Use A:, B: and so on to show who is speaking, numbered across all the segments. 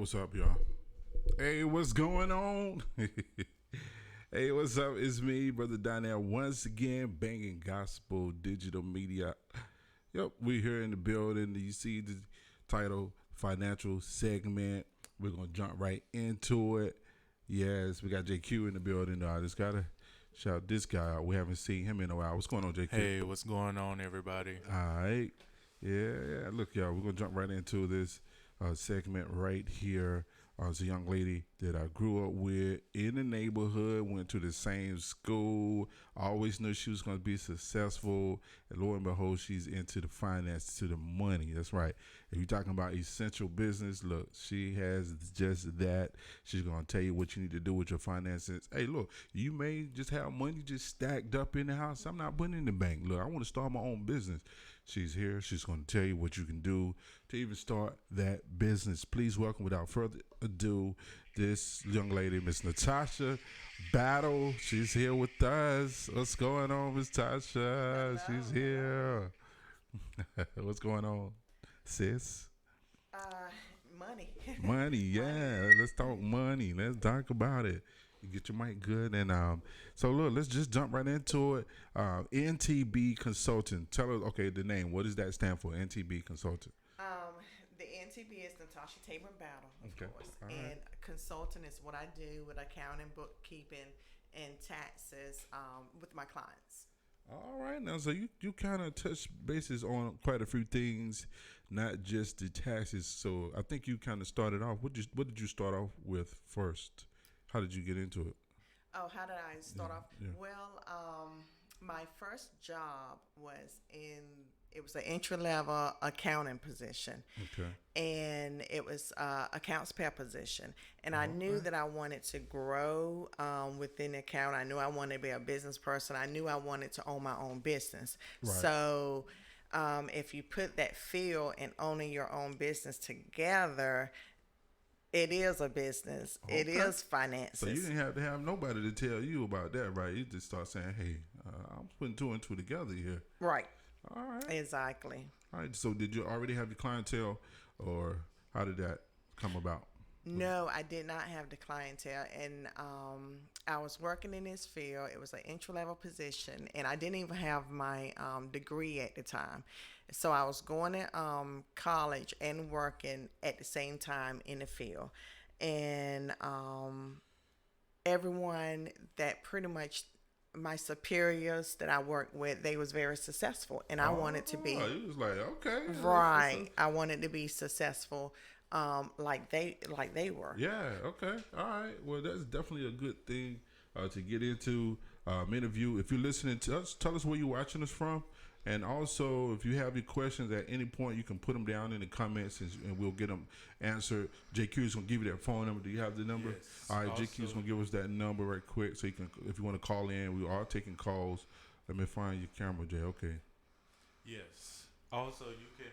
A: what's up, y'all? Hey, what's going on? Hey, what's up? It's me, Brother Donnell, once again, banging gospel digital media. Yep, we're here in the building. You see the title, financial segment. We're going to jump right into it. Yes, we got JQ in the building. I just got to shout this guy out. We haven't seen him in a while. What's going on, JQ?
B: Hey, what's going on, everybody?
A: All right. Yeah. Look, y'all, we're going to jump right into this segment right here. It's a young lady that I grew up with in the neighborhood, went to the same school. I always knew she was going to be successful. And lo and behold, she's into the finance, to the money. That's right. If you're talking about essential business, look, she has just that. She's going to tell you what you need to do with your finances. Hey, look, you may just have money just stacked up in the house. I'm not putting it in the bank. Look, I want to start my own business. She's here. She's going to tell you what you can do to even start that business. Please welcome, without further ado, this young lady, Miss Natasha Battle. She's here with us. What's going on, Miss Tasha? She's here. What's going on, sis?
C: Uh, Money.
A: Money, yeah. Let's talk money. Let's talk about it. You get your mic good, and so look, let's just jump right into it. NTB Consultant. Tell us, okay, the name. What does that stand for? NTB Consultant.
C: The NTB is Natasha Tabor Battle, of
A: Okay.
C: course.
A: All right.
C: And consultant is what I do with accounting, bookkeeping, and taxes with my clients.
A: All right, now so you kind of touch bases on quite a few things, not just the taxes. So I think you kind of started off. What did you start off with first? How did you get into it?
C: Oh, how did I start off?
A: yeah.
C: Well, my first job it was an entry level accounting position.
A: Okay.
C: And it was accounts payable position. And I knew that I wanted to grow within the account. I knew I wanted to be a business person. I knew I wanted to own my own business.
A: Right.
C: So if you put that feel and owning your own business together, it is a business.
A: Okay.
C: It is finances.
A: So you didn't have to have nobody to tell you about that, right? You just start saying, "Hey, I'm putting two and two together here."
C: Right.
A: All right.
C: Exactly.
A: All right. So did you already have your clientele, or how did that come about?
C: No, I did not have the clientele, and I was working in this field. It was an entry level position, and I didn't even have my degree at the time. So I was going to college and working at the same time in the field, and everyone that pretty much my superiors that I worked with, they was very successwell, and I wanted to be
A: You was like, okay,
C: right. I wanted to be successful, like they were.
A: Yeah. Okay. All right. Well, that's definitely a good thing to get into. Many of you, if you're listening to us, tell us where you're watching us from, and also if you have any questions at any point, you can put them down in the comments, and we'll get them answered. JQ is gonna give you that phone number. Do you have the number?
B: Yes.
A: All right.
B: Also-
A: JQ is gonna give us that number right quick, so you can, if you want to call in, we are taking calls. Let me find your camera, Jay. Okay.
B: Yes. Also, you can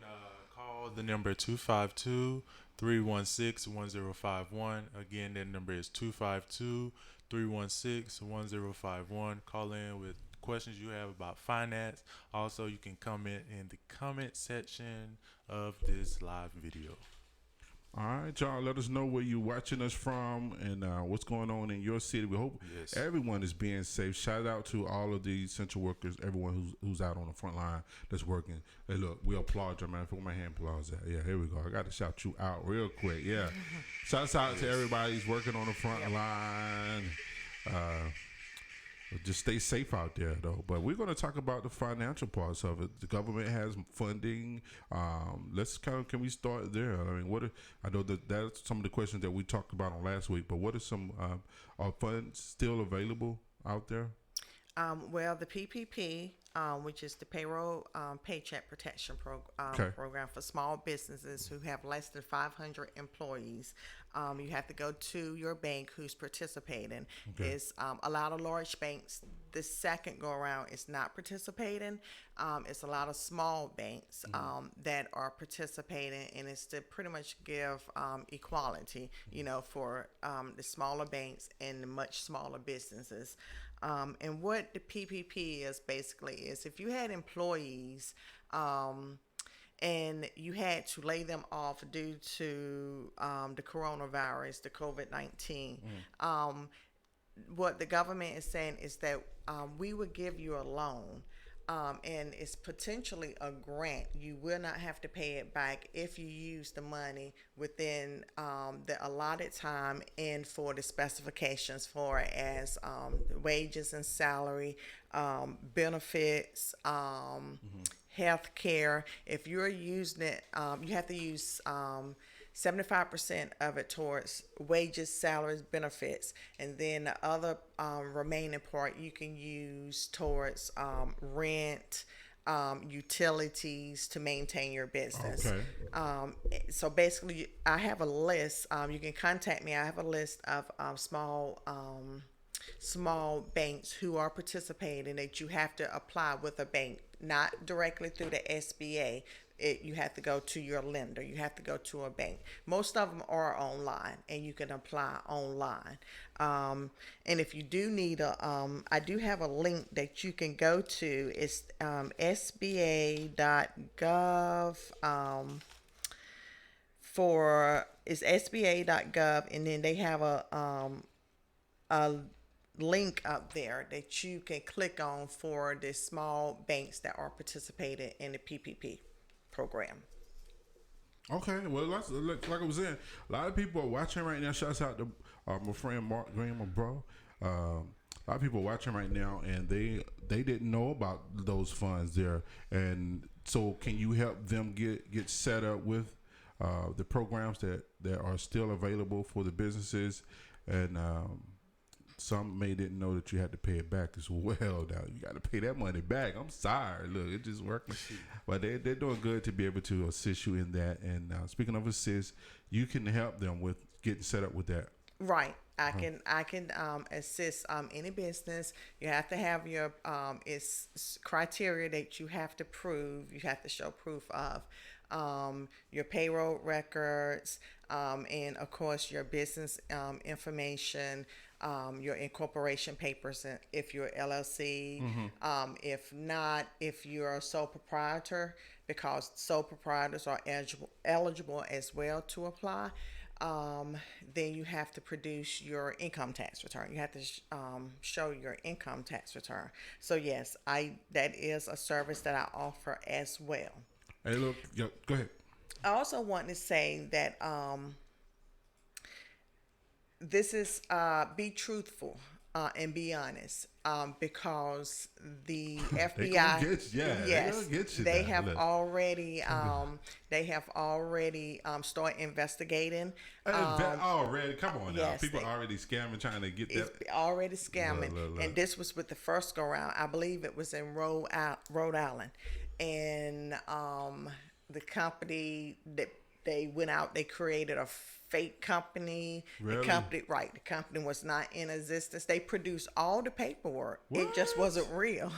B: call the number 252-316-1051. Again, that number is 252-316-1051. Call in with questions you have about finance. Also, you can comment in the comment section of this live video.
A: All right, y'all. Let us know where you're watching us from and what's going on in your city. We hope
B: Yes.
A: everyone is being safe. Shout out to all of the essential workers, everyone who's out on the front line that's working. Hey, look, we applaud you, man. Where my hand applause at? Yeah, here we go. I got to shout you out real quick. Yeah, shouts out to everybody who's working on the front line. Just stay safe out there, though. But we're going to talk about the financial parts of it. The government has funding. Can we start there? I mean, I know that's some of the questions that we talked about on last week. But what are some are funds still available out there?
C: Well, the PPP, which is the payroll paycheck protection program for small businesses who have less than 500 employees. You have to go to your bank who's participating.
A: Okay.
C: It's a lot of large banks. The second go around is not participating. It's a lot of small banks that are participating, and it's to pretty much give equality, for the smaller banks and the much smaller businesses. And what the PPP is basically is if you had employees and you had to lay them off due to the coronavirus, the COVID-19. What the government is saying is that we would give you a loan, and it's potentially a grant. You will not have to pay it back if you use the money within the allotted time and for the specifications for as wages and salary, benefits, health care. If you're using it, you have to use 75% of it towards wages, salaries, benefits, and then the other remaining part you can use towards rent, utilities to maintain your business.
A: Okay.
C: So basically, I have a list. You can contact me. I have a list of small banks who are participating that you have to apply with a bank, not directly through the SBA. You have to go to your lender. You have to go to a bank. Most of them are online, and you can apply online. And if you do need I do have a link that you can go to. It's sba.gov. It's sba.gov, and then they have a link up there that you can click on for the small banks that are participating in the PPP program.
A: Okay, well, like I was saying, a lot of people are watching right now. Shouts out to my friend Mark Graham, my bro. A lot of people are watching right now, and they didn't know about those funds there. And so, can you help them get set up with the programs that are still available for the businesses? And some didn't know that you had to pay it back as well. Now you got to pay that money back. I'm sorry. Look, it's just working. But they're doing good to be able to assist you in that. And speaking of assist, you can help them with getting set up with that.
C: Right. I can assist any business. You have to have your it's criteria that you have to prove. You have to show proof of your payroll records, and of course your business information, your incorporation papers, if you're LLC. If not, if you're a sole proprietor, because sole proprietors are eligible as well to apply. Then you have to produce your income tax return. You have to show your income tax return. So yes, that is a service that I offer as well.
A: Hey, look, go ahead.
C: I also want to say that this is be truthful and be honest, because the FBI, they have already started investigating.
A: Already, come on now,
C: yes,
A: people are already scamming, trying to get that.
C: It's already scamming,
A: Look.
C: and this was with the first go round. I believe it was in Rhode Island, and the company that they went out, they created a fake company.
A: Really?
C: The company was not in existence. They produced all the paperwork.
A: What?
C: It just wasn't real.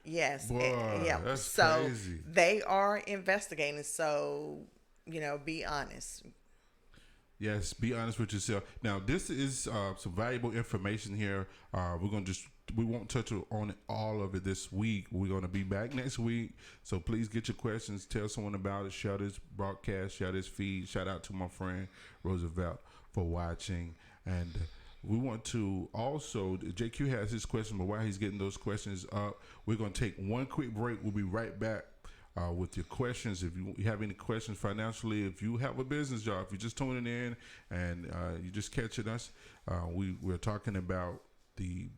C: Yes.
A: Boy,
C: yeah.
A: that's
C: so
A: crazy.
C: They are investigating. So, be honest.
A: Yes, be honest with yourself. Now, this is some valuable information here. We won't touch on all of it this week. We're going to be back next week. So please get your questions. Tell someone about it. Share this broadcast. Share this feed. Shout out to my friend Roosevelt for watching. And we want to also, JQ has his question, but while he's getting those questions up, we're going to take one quick break. We'll be right back with your questions. If you have any questions financially, if you have a business job, if you're just tuning in and you're just catching us, we're talking about the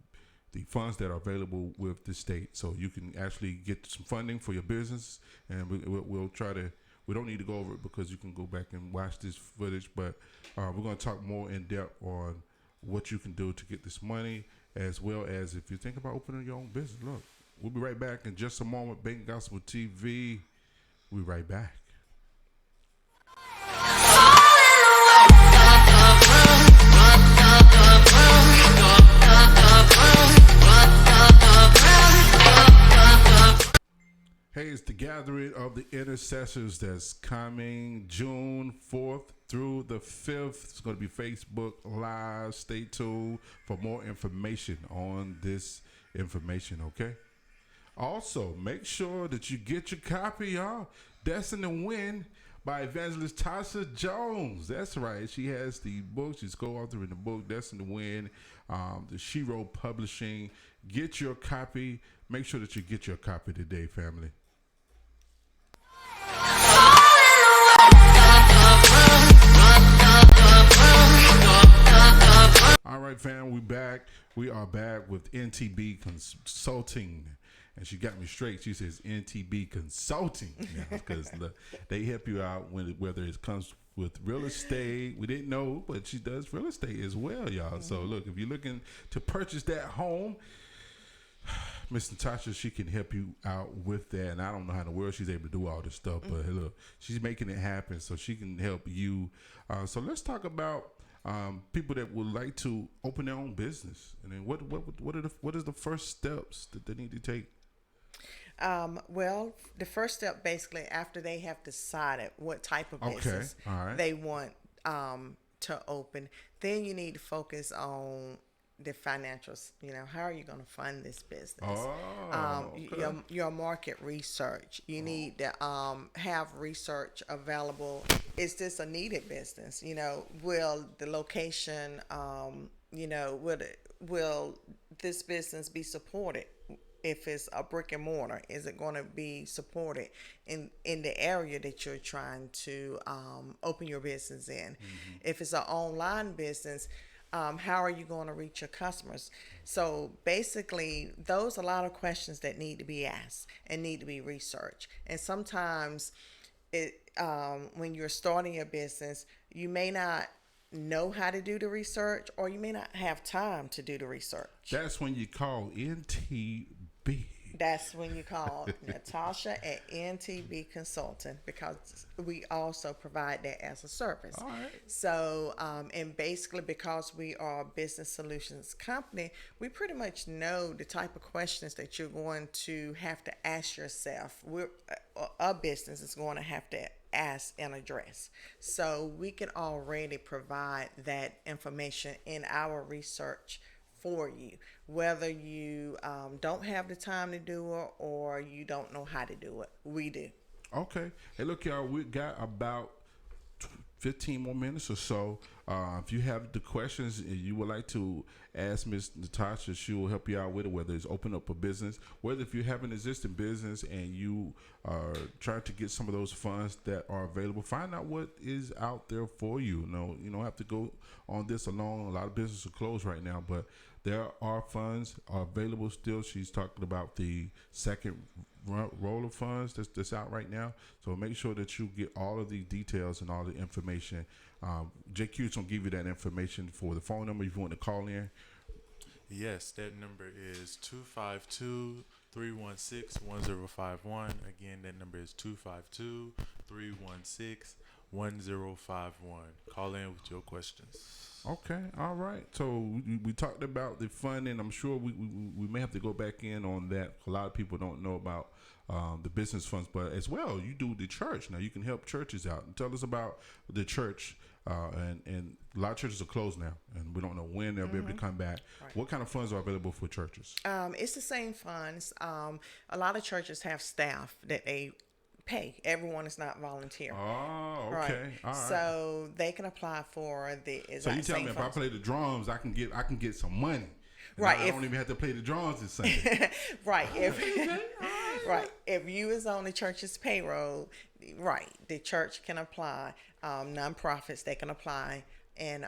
A: funds that are available with the state, so you can actually get some funding for your business. And we'll try to. We don't need to go over it because you can go back and watch this footage, but we're going to talk more in depth on what you can do to get this money, as well as if you think about opening your own business. Look, we'll be right back in just a moment. Bank Gospel TV. We'll be right back. Hey, it's the gathering of the intercessors that's coming June 4th through the 5th. It's going to be Facebook Live. Stay tuned for more information on this information, okay? Also, make sure that you get your copy, y'all. Destined to Win by Evangelist Tasha Jones. That's right. She has the book. She's co-author in the book, Destined to Win, the Shiro Publishing. Get your copy. Make sure that you get your copy today, family. All right, fam, we back. We are back with NTB Consulting. And she got me straight. She says NTB Consulting because they help you out whether it comes with real estate. We didn't know, but she does real estate as well, y'all. So look, if you're looking to purchase that home, Miss Natasha, she can help you out with that. And I don't know how in the world she's able to do all this stuff, but look, she's making it happen, so she can help you. So let's talk about people that would like to open their own business. And then what is the first steps that they need to take?
C: Well, the first step basically after they have decided what type of business they want to open, then you need to focus on the financials. How are you going to fund this business? Your market research. You need to have research available. Is this a needed business? Will the location, will this business be supported? If it's a brick and mortar, is it going to be supported in the area that you're trying to open your business in? Mm-hmm. If it's an online business, how are you going to reach your customers? So basically, those are a lot of questions that need to be asked and need to be researched. And sometimes when you're starting your business, you may not know how to do the research, or you may not have time to do the research.
A: That's when you call NTB.
C: That's when you call Natasha at NTB Consulting, because we also provide that as a service.
A: All right.
C: So, and basically because we are a business solutions company, we pretty much know the type of questions that you're going to have to ask yourself. A business is going to have to ask and address. So we can already provide that information in our research for you, whether you don't have the time to do it or you don't know how to do it. We do.
A: Okay. Hey, look, y'all, we got about 15 more minutes or so. If you have the questions and you would like to ask Miss Natasha, she will help you out with it, whether it's open up a business, whether if you have an existing business and you are trying to get some of those funds that are available, find out what is out there for you. No, you don't have to go on this alone. A lot of businesses are closed right now, but there are funds available still. She's talking about the second roll of funds that's out right now. So make sure that you get all of the details and all the information. JQ is going to give you that information for the phone number if you want to call in.
B: Yes, that number is 252-316-1051. Again, that number is 252-316-1051. Call in with your questions.
A: Okay, all right. So we talked about the funding. I'm sure we may have to go back in on that. A lot of people don't know about the business funds, but as well, you do the church. Now you can help churches out. Tell us about the church. And a lot of churches are closed now, and we don't know when they'll be able to come back. Right. What kind of funds are available for churches?
C: It's the same funds. A lot of churches have staff that they pay. Everyone is not volunteer.
A: Oh, okay.
C: Right.
A: All right.
C: So they can apply for the exact
A: So you tell me
C: funds.
A: If I play the drums, I can get some money.
C: Right.
A: I don't even have to play the drums this Sunday.
C: Right. Right. If you is on the church's payroll, right, the church can apply. Nonprofits, they can apply. And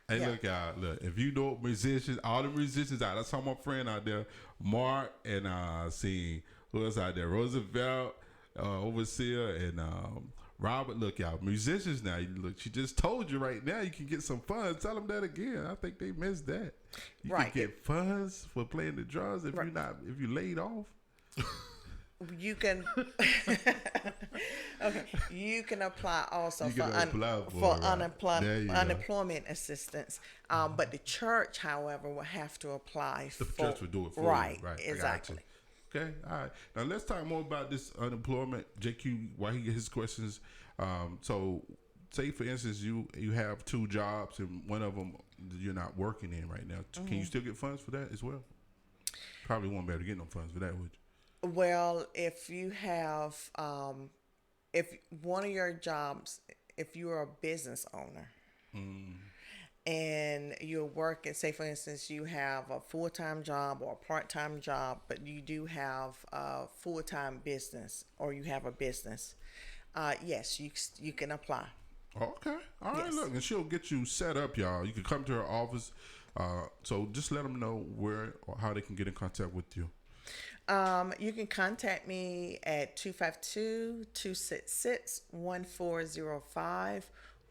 A: hey, look, y'all, look, if you know musicians, all the musicians out. I saw my friend out there, Mark, and see who else out there, Roosevelt, Overseer, and Robert. Look, y'all, musicians now. Look, she just told you right now you can get some funds. Tell them that again. I think they missed that. You can get funds for playing the drums if you laid off.
C: You can okay. You can apply also for unemployment assistance. But the church, however, will have to apply.
A: The church will do it for you. Right.
C: Exactly.
A: Okay. All right. Now let's talk more about this unemployment. JQ, why he get his questions. So, say for instance, you have two jobs and one of them you're not working in right now. Mm-hmm. Can you still get funds for that as well? Probably won't be able to get no funds for that, would you?
C: Well, if you have if one of your jobs, if you're a business owner and you're working, say for instance, you have a full-time job or a part-time job, but you do have a full-time business or you have a business, yes, you can apply.
A: Okay. All right.
C: Yes.
A: Look, and she'll get you set up, y'all. You can come to her office. So just let them know where or how they can get in contact with you.
C: You can contact me at 252-266-1405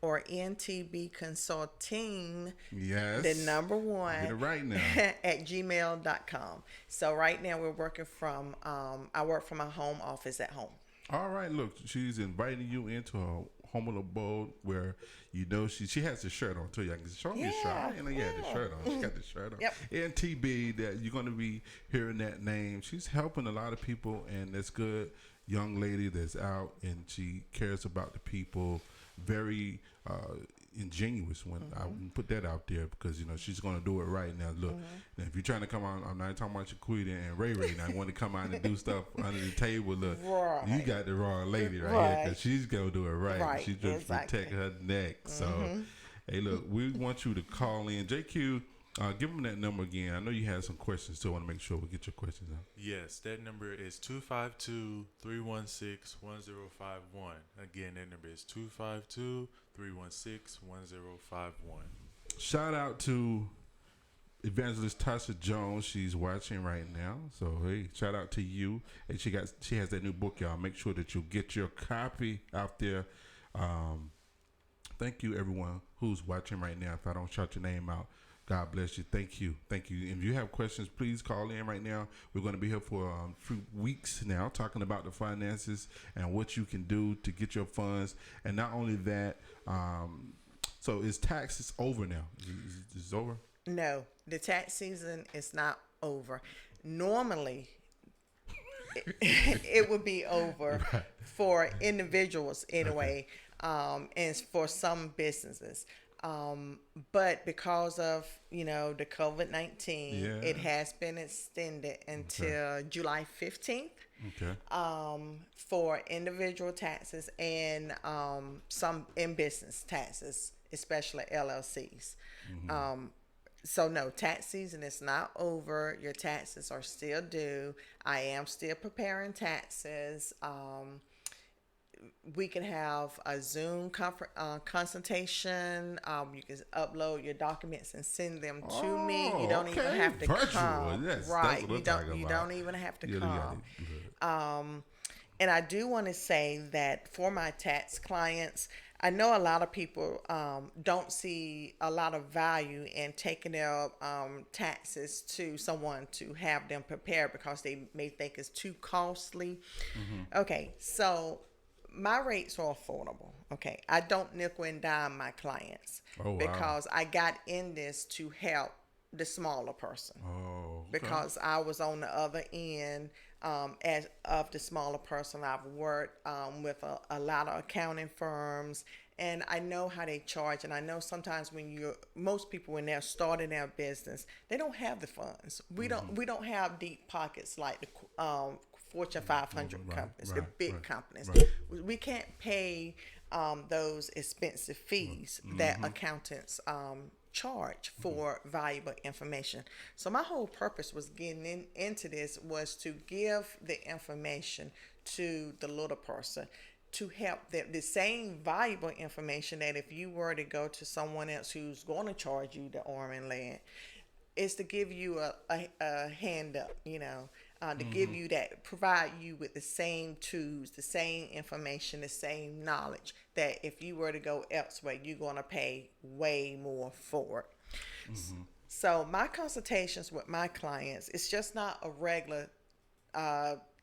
C: or NTB Consulting,
A: Yes.
C: the number one,
A: Get it right now.
C: at gmail.com. So right now we're working from, I work from my home office at home.
A: All right. Look, she's inviting you into her home of abode where she has the shirt on too. Y'all can show me the shirt. I didn't know you had the shirt on. She got the shirt on.
C: Yep.
A: NTB, that you're going to be hearing that name. She's helping a lot of people, and that's good. Young lady that's out and she cares about the people. Very ingenuous when I put that out there because she's going to do it right now. Look, now, if you're trying to come on, I'm not talking about Shaquita and Ray Ray. Now, I want to come out and do stuff under the table. Look,
C: Right.
A: you got the wrong lady right here because she's going to do it right.
C: Right,
A: She's just
C: exactly.
A: protect her neck. So, hey, look, we want you to call in. JQ, give them that number again. I know you had some questions, so I want to make sure we get your questions out.
B: Yes, that number is 252-316-1051. Again, that number is 252-316-1051.
A: Shout out to Evangelist Tasha Jones. She's watching right now. So hey, shout out to you. And she has that new book, y'all. Make sure that you get your copy out there. Thank you everyone who's watching right now. If I don't shout your name out, God bless you. Thank you. Thank you. If you have questions, please call in right now. We're going to be here for a few weeks now talking about the finances and what you can do to get your funds. And not only that, so is taxes over now? Is it over?
C: No, the tax season is not over. Normally, it would be over for individuals anyway, and for some businesses. But because of the COVID-19,
A: Yeah.
C: it has been extended until July 15th.
A: Okay.
C: For individual taxes and some in business taxes, especially LLCs. So no, tax season is not over. Your taxes are still due. I am still preparing taxes. We can have a Zoom consultation. You can upload your documents and send them to me. You don't even
A: okay.
C: have to
A: Virtual.
C: come.
A: Yes,
C: right.
A: that's what
C: You
A: I'm
C: don't.
A: talking
C: You
A: about.
C: don't even have to
A: Yeah,
C: come.
A: yeah.
C: And I do want to say that for my tax clients, I know a lot of people don't see a lot of value in taking their taxes to someone to have them prepared because they may think it's too costly. Okay, so my rates are affordable. Okay, I don't nickel and dime my clients
A: Oh, wow.
C: because I got in this to help the smaller person.
A: Oh, okay.
C: Because I was on the other end as of the smaller person. I've worked with a lot of accounting firms, and I know how they charge. And I know sometimes most people when they're starting their business, they don't have the funds. We don't have deep pockets like the Fortune 500 companies, the big companies.
A: right.
C: We can't pay those expensive fees that accountants charge for valuable information. So my whole purpose was getting into this was to give the information to the little person to help them, the same valuable information that if you were to go to someone else who's going to charge you the arm and leg, is to give you a hand up, to give you that, provide you with the same tools, the same information, the same knowledge that if you were to go elsewhere, you're going to pay way more for it. So my consultations with my clients, it's just not a regular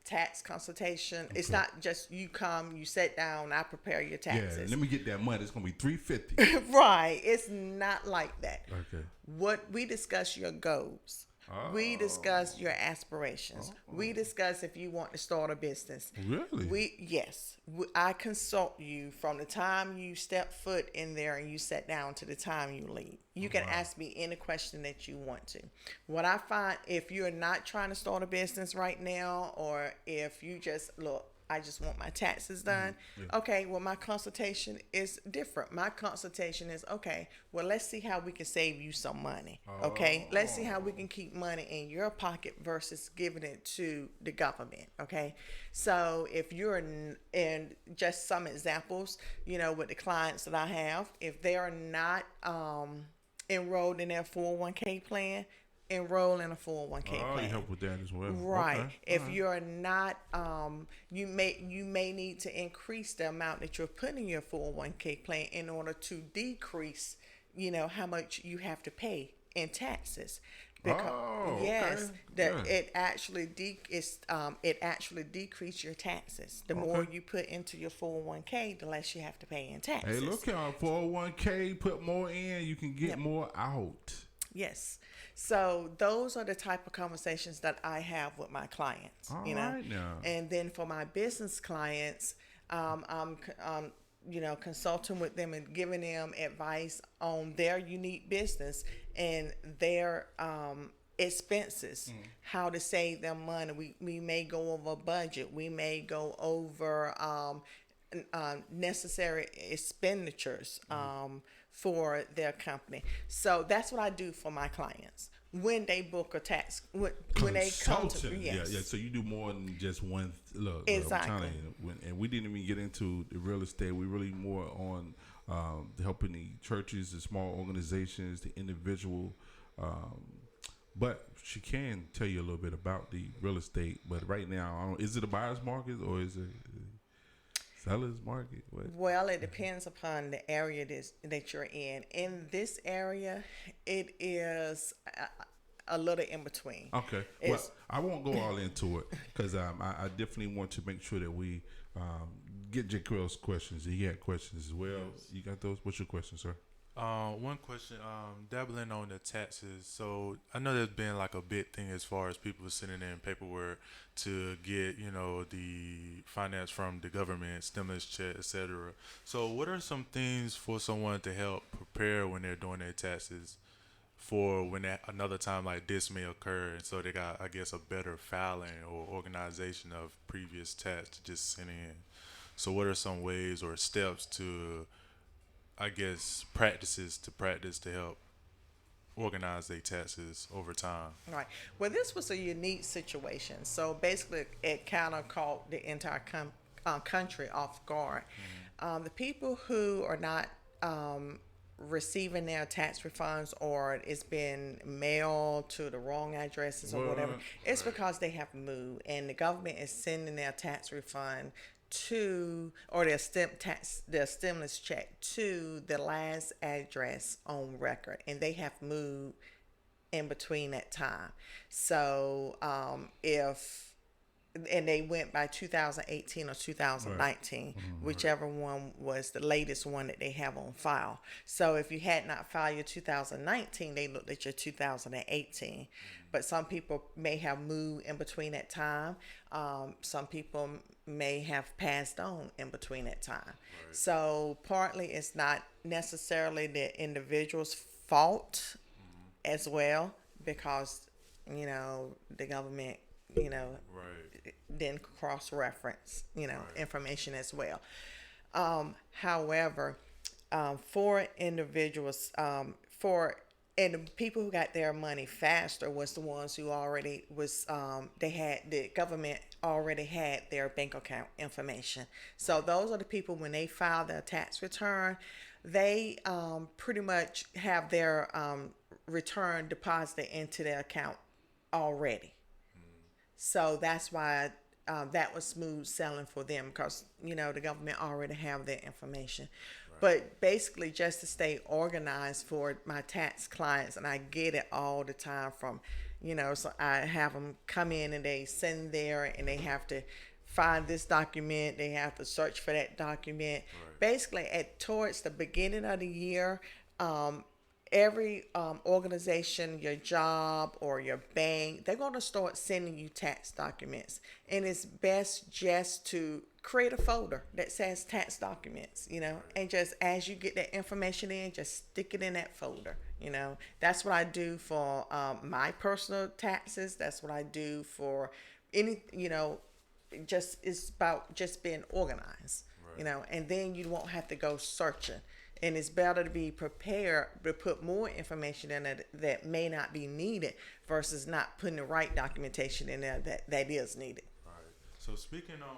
C: tax consultation. It's not just you come, you sit down, I prepare your
A: Yeah,
C: taxes.
A: let me get that money. It's gonna be $350.
C: Right. It's not like that.
A: Okay.
C: What we discuss your goals. We discuss your aspirations. We discuss if you want to start a business.
A: Really?
C: I consult you from the time you step foot in there and you sit down to the time you leave. You can ask me any question that you want to. What I find, if you're not trying to start a business right now, or if you just look, I just want my taxes done. Okay, well, my consultation is different. My consultation is, okay, well, let's see how we can save you some money. Okay, let's see how we can keep money in your pocket versus giving it to the government. Okay, so if you're in just some examples, with the clients that I have, if they are not enrolled in their 401k plan, enroll in a 401k
A: Oh,
C: plan.
A: you help with that as well.
C: Right.
A: Okay.
C: If
A: All right.
C: you're not, you may need to increase the amount that you're putting in your 401k plan in order to decrease, how much you have to pay in taxes.
A: Oh,
C: yes,
A: okay.
C: that
A: Yeah.
C: it actually decreases your taxes. The more you put into your 401k, the less you have to pay in taxes.
A: Hey, look, y'all, 401k, put more in, you can get more out.
C: Yes. So those are the type of conversations that I have with my clients.
A: All
C: you know,
A: right now.
C: and then for my business clients, I'm consulting with them and giving them advice on their unique business and their expenses, how to save them money. We may go over budget. We may go over necessary expenditures for their company. So that's what I do for my clients when they book a tax. When they come to
A: Consulting.
C: yes.
A: Yeah. So you do more than just one. Look,
C: Exactly.
A: I'm telling you, and we didn't even get into the real estate. We really more on helping the churches, the small organizations, the individual. But she can tell you a little bit about the real estate. But right now, is it a buyer's market or is it seller's market? What?
C: Well, it depends upon the area that you're in. In this area, it is a little in between.
A: Okay. Well, I won't go all into it because I definitely want to make sure that we get Jaquel's questions. He had questions as well. You got those? What's your question, sir?
B: One question, dabbling on the taxes. So I know there's been like a big thing as far as people sending in paperwork to get, the finance from the government, stimulus check, etc. So what are some things for someone to help prepare when they're doing their taxes for when another time like this may occur? And so they got, I guess, a better filing or organization of previous tax to just send in. So what are some ways or steps to, I guess, practice to help organize their taxes over time?
C: Right. Well, this was a unique situation. So basically, it kind of caught the entire country off guard. The people who are not receiving their tax refunds or it's been mailed to the wrong addresses or whatever, it's because they have moved and the government is sending their tax refund to, or their stimulus check to the last address on record, and they have moved in between that time. So and they went by 2018 or 2019, whichever one was the latest one that they have on file. So if you had not filed your 2019, they looked at your 2018. But some people may have moved in between that time. Some people may have passed on in between that time. Right. So partly it's not necessarily the individual's fault as well, because, the government, then cross-reference, information as well. However, for individuals, and the people who got their money faster was the ones who already was, the government already had their bank account information. So those are the people, when they file their tax return, they pretty much have their return deposited into their account already. So that's why that was smooth selling for them, because, the government already have their information. But basically, just to stay organized for my tax clients, and I get it all the time from, so I have them come in and they send there and they have to find this document. They have to search for that document. Right. Basically, towards the beginning of the year, every organization, your job or your bank, they're going to start sending you tax documents. And it's best just to create a folder that says tax documents, and just as you get that information in, just stick it in that folder. That's what I do for my personal taxes. That's what I do for any, just it's about just being organized, you know, and then you won't have to go searching. And it's better to be prepared to put more information in it that may not be needed versus not putting the right documentation in there that is needed.
B: Right. So speaking on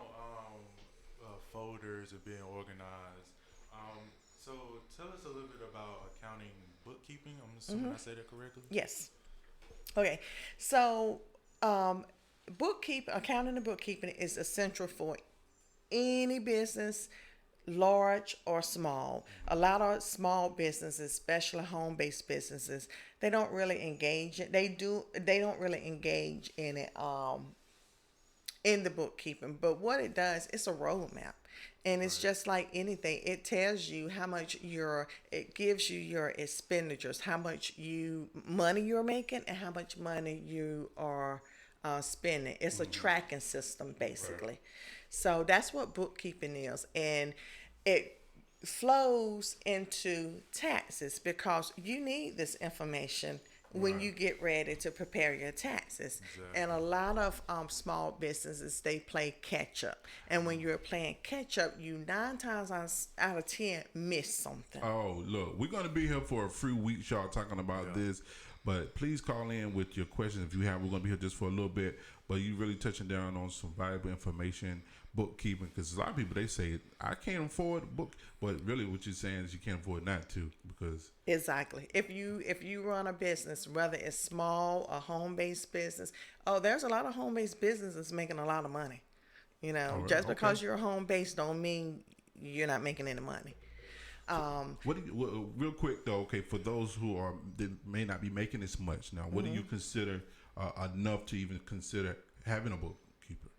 B: folders and being organized, so tell us a little bit about accounting, bookkeeping. I'm assuming I said that correctly.
C: Yes. Okay. So, accounting and bookkeeping is essential for any business, large or small. A lot of small businesses, especially home-based businesses, they don't really engage. They don't really engage in it. In the bookkeeping, but what it does, it's a roadmap. And it's just like anything. It tells you how much it gives you your expenditures, how much money you're making, and how much money you are spending. It's a tracking system, basically.
B: Right.
C: So that's what bookkeeping is, and it flows into taxes because you need this information when you get ready to prepare your taxes.
B: Exactly.
C: And a lot of small businesses, they play catch up. And when you're playing catch up, you 9 times out of 10 miss something.
A: Oh, look, we're going to be here for a few weeks, y'all, talking about this. But please call in with your questions if you have. We're going to be here just for a little bit. But you really touching down on some valuable information, bookkeeping, because a lot of people, they say, I can't afford a book. But really what you're saying is you can't afford not to, because...
C: Exactly. If you run a business, whether it's small or home-based business, there's a lot of home-based businesses making a lot of money. You know, just because you're home-based don't mean you're not making any money.
A: Real quick though, okay, for those who that may not be making this much now, what do you consider enough to even consider having a bookkeeper?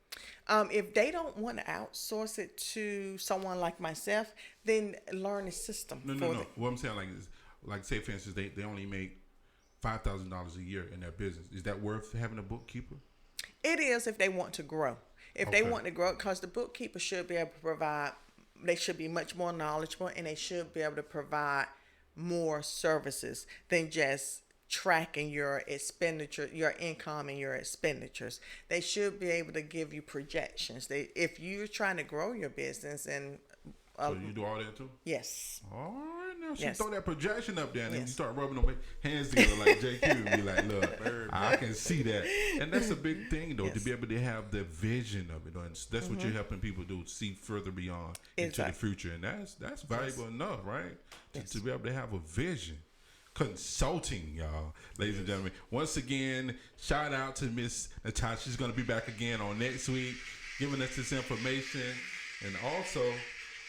C: If they don't want to outsource it to someone like myself, then learn the system.
A: No. What I'm saying is, like say for instance, they only make $5,000 a year in their business. Is that worth having a bookkeeper?
C: It is if they want to grow. If they want to grow, because the bookkeeper should be able to provide. They should be much more knowledgeable, and they should be able to provide more services than just tracking your expenditure, your income and your expenditures. They should be able to give you projections. If you're trying to grow your business, and
A: so you do all that too?
C: Yes.
A: All right, now she
C: Yes.
A: throw that projection up there, and then you
C: Yes.
A: start rubbing them hands together like JQ and be like, look, I can see that. And that's a big thing, though, to be able to have the vision of it. And that's what you're helping people do, see further beyond into the future. And that's valuable enough, right? To be able to have a vision. Consulting, y'all, ladies and gentlemen. Once again, shout out to Miss Natasha. She's going to be back again on next week, giving us this information. And also,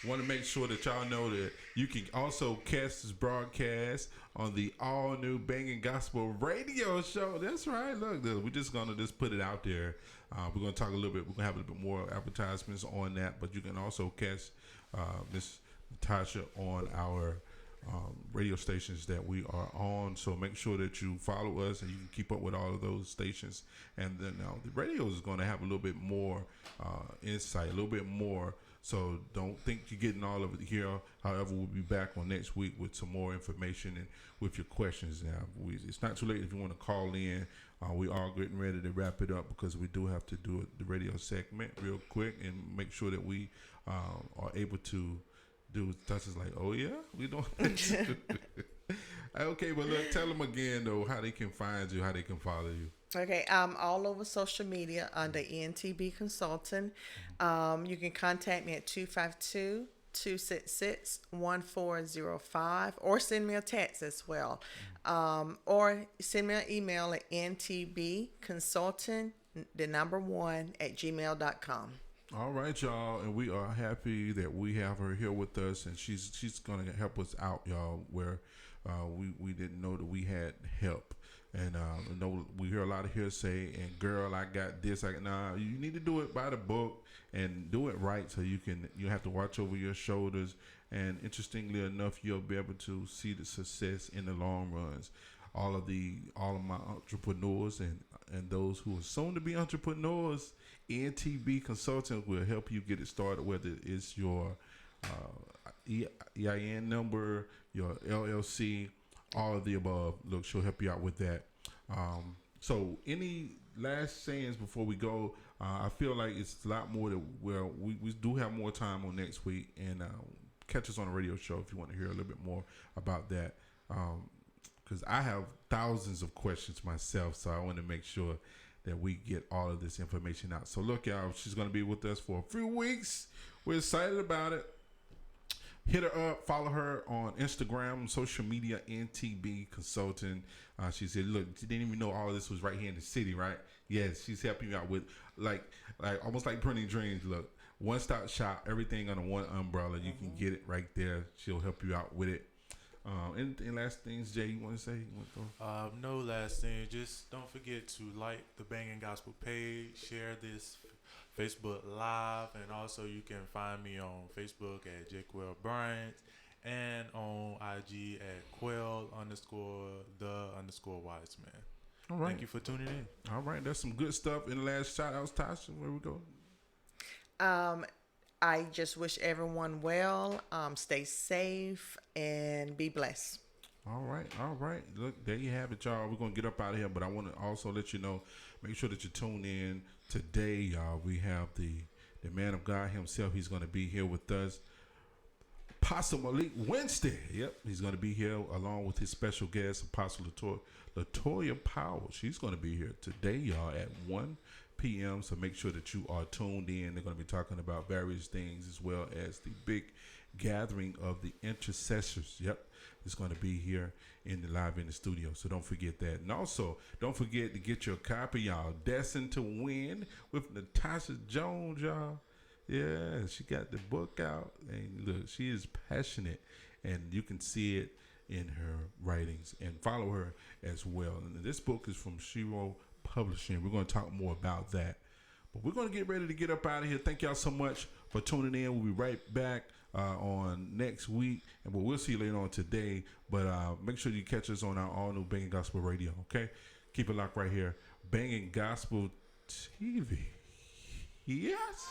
A: want to make sure that y'all know that you can also catch this broadcast on the all-new Banging Gospel radio show. That's right. Look, we're just going to put it out there. We're going to talk a little bit. We're going to have a little bit more advertisements on that. But you can also catch Miss Natasha on our radio stations that we are on. So make sure that you follow us and you can keep up with all of those stations. And then the radio is going to have a little bit more insight, a little bit more. So don't think you're getting all of it here. However, we'll be back on next week with some more information and with your questions. Now, it's not too late if you want to call in. We are getting ready to wrap it up because we do have to do the radio segment real quick and make sure that we are able to do touches like, oh yeah, we don't. Okay, but look, tell them again though how they can find you, how they can follow you.
C: Okay, I'm all over social media under ENTB Consulting. You can contact me at 252-266-1405 or send me a text as well. Or send me an email at ntbconsulting, @gmail.com.
A: All right, y'all, and we are happy that we have her here with us, and she's gonna help us out, y'all, where we didn't know that we had help. And we hear a lot of hearsay and girl, I got this. Nah, you need to do it by the book and do it right so you have to watch over your shoulders. And interestingly enough, you'll be able to see the success in the long runs. All of my entrepreneurs and those who are soon to be entrepreneurs, NTB Consulting will help you get it started, whether it's your EIN number, your LLC, all of the above. Look, she'll help you out with that. So, any last sayings before we go? I feel like it's a lot more that we do have more time on next week, and catch us on a radio show if you want to hear a little bit more about that. Because I have thousands of questions myself, so I want to make sure that we get all of this information out. So look, y'all, she's going to be with us for a few weeks. We're excited about it. Hit her up, follow her on Instagram, social media, NTB Consulting. She said, look, she didn't even know all of this was right here in the city, right? Yes, she's helping you out with like almost like printing dreams. Look, one-stop shop, everything under one umbrella. You can get it right there. She'll help you out with it. Anything last things, Jay, you want to say?
B: No last thing. Just don't forget to like the Banging Gospel page, share this Facebook Live, and also you can find me on Facebook at Jaquel Bryant and on IG at Quell_the_Wiseman.
A: All right.
B: Thank you for tuning in.
A: All right. There's some good stuff in the last shout outs, Tasha. Where we go?
C: I just wish everyone well. Stay safe and be blessed.
A: All right. Look, there you have it, y'all. We're going to get up out of here, but I want to also let you know, make sure that you tune in today, y'all. We have the man of God himself. He's going to be here with us. Apostle Malik Wednesday. Yep, he's going to be here along with his special guest, Apostle Latoya Powell. She's going to be here today, y'all, at 1 p.m. So make sure that you are tuned in. They're going to be talking about various things as well as the big gathering of the intercessors. Yep, it's going to be here live in the studio. So don't forget that. And also, don't forget to get your copy, y'all. Destined to Win with Natasha Jones, y'all. Yeah, she got the book out, and look, she is passionate, and you can see it in her writings. And follow her as well. And this book is from Shiro Publishing. We're going to talk more about that. But we're going to get ready to get up out of here. Thank y'all so much for tuning in. We'll be right back on next week, and we'll see you later on today. But make sure you catch us on our all-new Banging Gospel Radio, okay? Keep it locked right here. Banging Gospel TV. Yes.